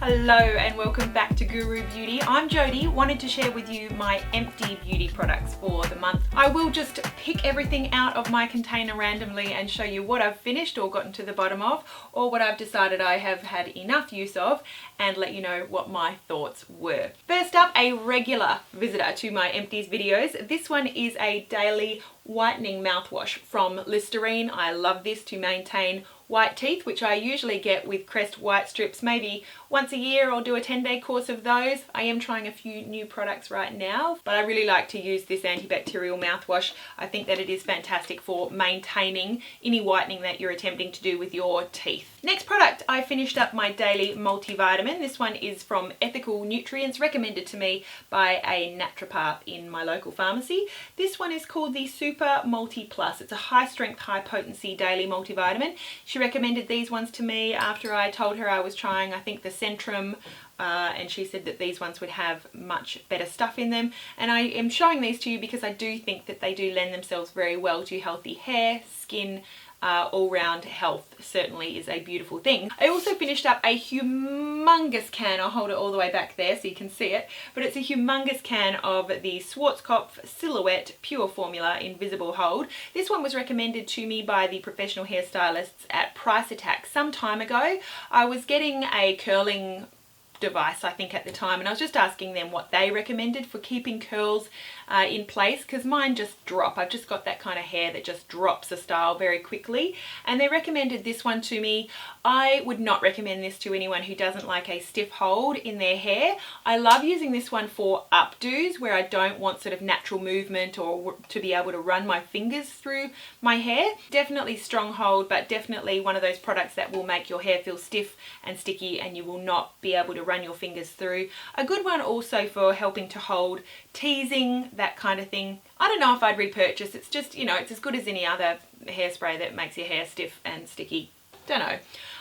Hello and welcome back to Guru Beauty. I'm Jodie, wanted to share with you my empty beauty products for the month. I will just pick everything out of my container randomly and show you what I've finished or gotten to the bottom of, or what I've decided I have had enough use of, and let you know what my thoughts were. First up, a regular visitor to my empties videos. This one is a daily whitening mouthwash from Listerine. I love this to maintain white teeth, which I usually get with Crest white strips maybe once a year. I'll do a 10-day course of those. I am trying a few new products right now, but I really like to use this antibacterial mouthwash. I think that it is fantastic for maintaining any whitening that you're attempting to do with your teeth. Next product, I finished up my daily multivitamin. This one is from Ethical Nutrients, recommended to me by a naturopath in my local pharmacy. This one is called the Super Multi Plus. It's a high strength, high potency daily multivitamin. She recommended these ones to me after I told her I was trying, I think, the Centrum, and she said that these ones would have much better stuff in them. And I am showing these to you because I do think that they do lend themselves very well to healthy hair, skin, all-round health. Certainly is a beautiful thing. I also finished up a humongous can. I'll hold it all the way back there so you can see it, but it's a humongous can of the Schwarzkopf Silhouette Pure Formula Invisible Hold. This one was recommended to me by the professional hairstylists at Price Attack some time ago. I was getting a curling device, I think, at the time, and I was just asking them what they recommended for keeping curls in place, because mine just drop. I've just got that kind of hair that just drops a style very quickly, and they recommended this one to me. I would not recommend this to anyone who doesn't like a stiff hold in their hair. I love using this one for updos where I don't want sort of natural movement or to be able to run my fingers through my hair. Definitely strong hold, but definitely one of those products that will make your hair feel stiff and sticky and you will not be able to run your fingers through. A good one also for helping to hold, teasing, that kind of thing. I don't know if I'd repurchase. It's just, you know, it's as good as any other hairspray that makes your hair stiff and sticky. Don't know.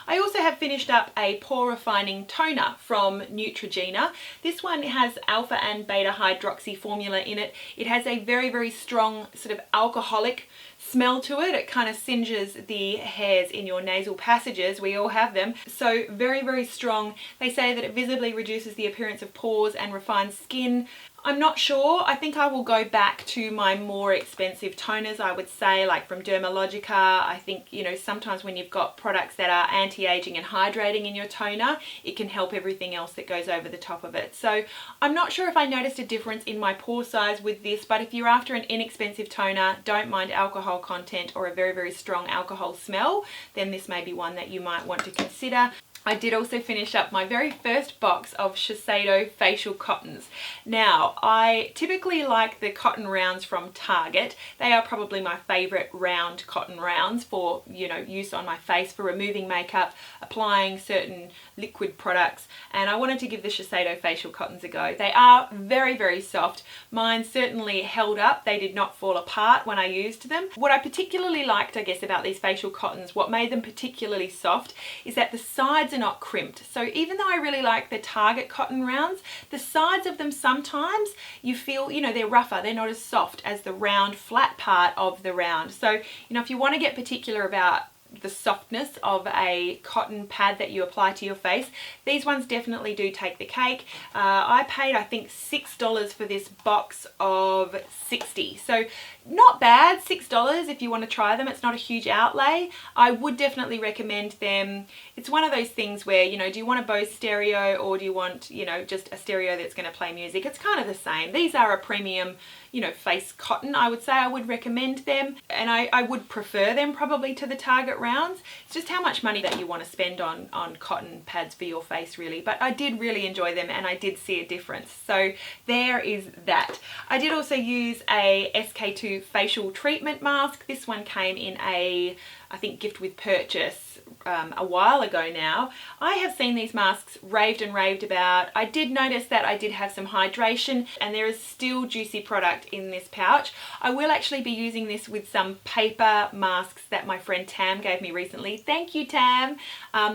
I also have finished up a pore refining toner from Neutrogena. This one has alpha and beta hydroxy formula in it. It has a very, very strong sort of alcoholic smell to it. It kind of singes the hairs in your nasal passages. We all have them. So very, very strong. They say that it visibly reduces the appearance of pores and refines skin. I'm not sure. I think I will go back to my more expensive toners, I would say, like from Dermalogica. I think, you know, sometimes when you've got products that are anti-aging and hydrating in your toner, it can help everything else that goes over the top of it. So I'm not sure if I noticed a difference in my pore size with this, but if you're after an inexpensive toner, don't mind alcohol content or a very, very strong alcohol smell, then this may be one that you might want to consider. I did also finish up my very first box of Shiseido facial cottons. Now, I typically like the cotton rounds from Target. They are probably my favorite round cotton rounds for, you know, use on my face for removing makeup, applying certain liquid products, and I wanted to give the Shiseido facial cottons a go. They are very, very soft. Mine certainly held up. They did not fall apart when I used them. What I particularly liked, I guess, about these facial cottons, what made them particularly soft, is that the sides are not crimped. So even though I really like the Target cotton rounds, the sides of them sometimes you feel, you know, they're rougher. They're not as soft as the round flat part of the round. So, you know, if you want to get particular about the softness of a cotton pad that you apply to your face, these ones definitely do take the cake. I paid, I think, $6 for this box of 60. So not bad, $6 if you want to try them. It's not a huge outlay. I would definitely recommend them. It's one of those things where, you know, do you want a Bose stereo or do you want, you know, just a stereo that's going to play music? It's kind of the same. These are a premium, you know, face cotton. I would say I would recommend them, and I would prefer them probably to the Target rounds. It's just how much money that you want to spend on cotton pads for your face, really. But I did really enjoy them and I did see a difference. So there is that. I did also use a SK2 facial treatment mask. This one came in a, I think, gift with purchase a while ago now. I have seen these masks raved and raved about. I did notice that I did have some hydration, and there is still juicy product in this pouch. I will actually be using this with some paper masks that my friend Tam gave me recently. Thank you, Tam.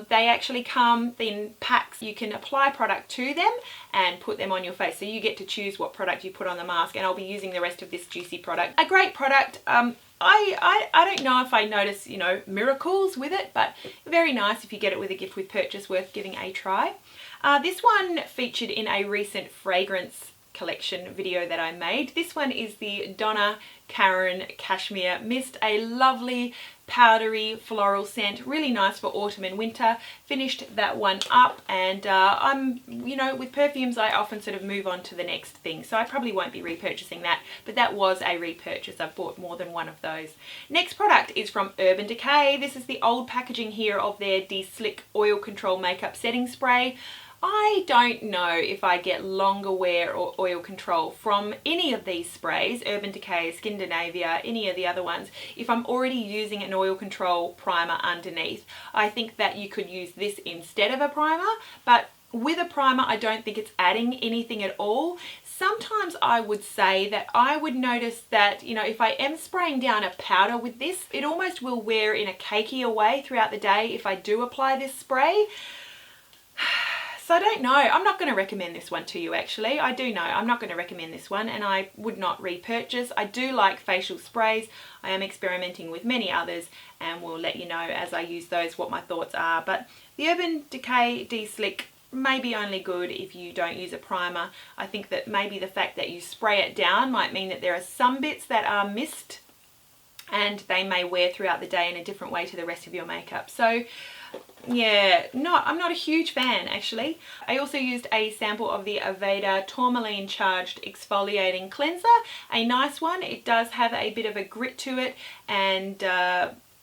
They actually come in packs. You can apply product to them and put them on your face, so you get to choose what product you put on the mask, and I'll be using the rest of this juicy product. A great product. I don't know if I notice, you know, miracles with it, but very nice if you get it with a gift with purchase, worth giving a try. This one featured in a recent fragrance collection video that I made. This one is the Donna Karan Cashmere Mist, a lovely powdery floral scent, really nice for autumn and winter. Finished that one up, and you know, with perfumes I often sort of move on to the next thing, so I probably won't be repurchasing that, but that was a repurchase. I've bought more than one of those. Next product is from Urban Decay. This is the old packaging here of their De-Slick Oil Control Makeup Setting Spray. I don't know if I get longer wear or oil control from any of these sprays, Urban Decay, Skindinavia, any of the other ones, if I'm already using an oil control primer underneath. I think that you could use this instead of a primer, but with a primer I don't think it's adding anything at all. Sometimes I would say that I would notice that, you know, if I am spraying down a powder with this, it almost will wear in a cakier way throughout the day if I do apply this spray. So I don't know. I'm not going to recommend this one to you, actually. I do know I'm not going to recommend this one, and I would not repurchase. I do like facial sprays. I am experimenting with many others, and will let you know as I use those what my thoughts are. But the Urban Decay De-Slick may be only good if you don't use a primer. I think that maybe the fact that you spray it down might mean that there are some bits that are missed, and they may wear throughout the day in a different way to the rest of your makeup. So yeah, I'm not a huge fan, actually. I also used a sample of the Aveda Tourmaline Charged Exfoliating Cleanser, a nice one. It does have a bit of a grit to it, and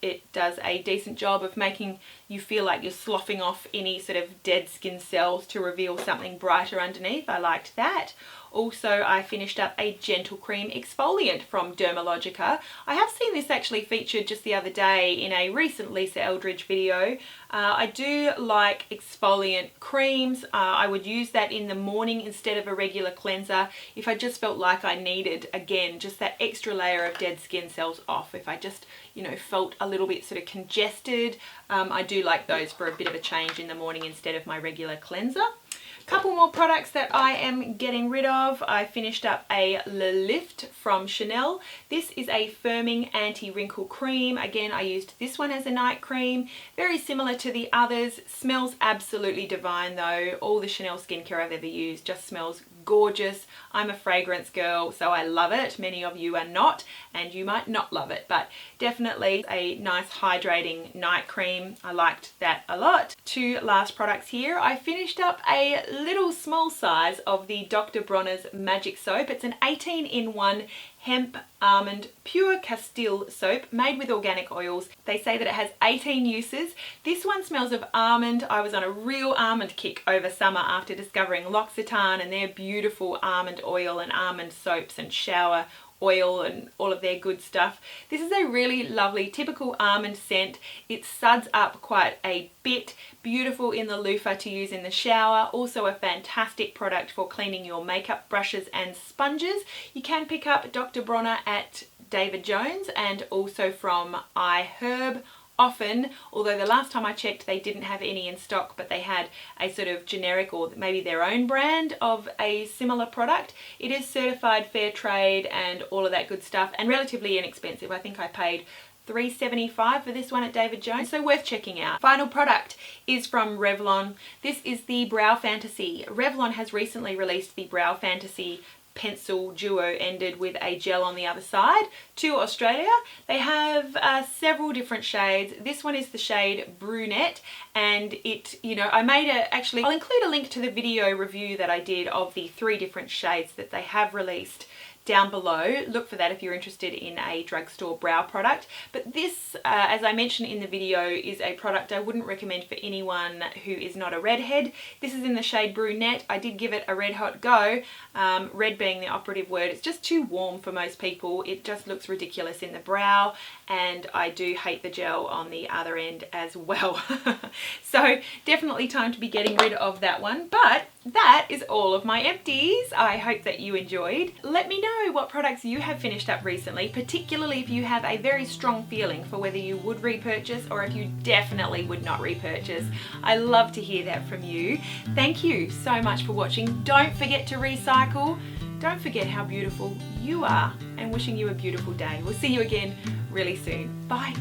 it does a decent job of making you feel like you're sloughing off any sort of dead skin cells to reveal something brighter underneath. I liked that. Also, I finished up a Gentle Cream Exfoliant from Dermalogica. I have seen this actually featured just the other day in a recent Lisa Eldridge video. I do like exfoliant creams. I would use that in the morning instead of a regular cleanser if I just felt like I needed, again, just that extra layer of dead skin cells off. If I just, you know, felt a little bit sort of congested, I do like those for a bit of a change in the morning instead of my regular cleanser. Couple more products that I am getting rid of. I finished up a Le Lift from Chanel. This is a firming anti-wrinkle cream. Again, I used this one as a night cream. Very similar to the others. Smells absolutely divine though. All the Chanel skincare I've ever used just smells gorgeous. I'm a fragrance girl, so I love it. Many of you are not, and you might not love it, but definitely a nice hydrating night cream. I liked that a lot. Two last products here. I finished up a little small size of the Dr. Bronners Magic Soap. It's an 18-in-1 hemp almond pure Castille soap made with organic oils. They say that it has 18 uses. This one smells of almond. I was on a real almond kick over summer after discovering L'Occitane and their beautiful almond oil and almond soaps and shower oil and all of their good stuff. This is a really lovely typical almond scent. It suds up quite a bit. Beautiful in the loofah to use in the shower. Also a fantastic product for cleaning your makeup brushes and sponges. You can pick up Dr. Bronner at David Jones and also from iHerb often, although the last time I checked they didn't have any in stock, but they had a sort of generic or maybe their own brand of a similar product. It is certified fair trade and all of that good stuff, and relatively inexpensive. I think I paid $3.75 for this one at David Jones, so worth checking out. Final product is from Revlon. This is the Brow Fantasy. Revlon has recently released the Brow Fantasy pencil duo ended with a gel on the other side to Australia. They have several different shades. This one is the shade Brunette, and it, you know, I made actually, I'll include a link to the video review that I did of the 3 different shades that they have released down below. Look for that if you're interested in a drugstore brow product. But this, as I mentioned in the video, is a product I wouldn't recommend for anyone who is not a redhead. This is in the shade Brunette. I did give it a red hot go, red being the operative word. It's just too warm for most people. It just looks ridiculous in the brow, and I do hate the gel on the other end as well. So definitely time to be getting rid of that one. But that is all of my empties. I hope that you enjoyed. Let me know what products you have finished up recently, particularly if you have a very strong feeling for whether you would repurchase or if you definitely would not repurchase. I love to hear that from you. Thank you so much for watching. Don't forget to recycle. Don't forget how beautiful you are, and wishing you a beautiful day. We'll see you again really soon. Bye.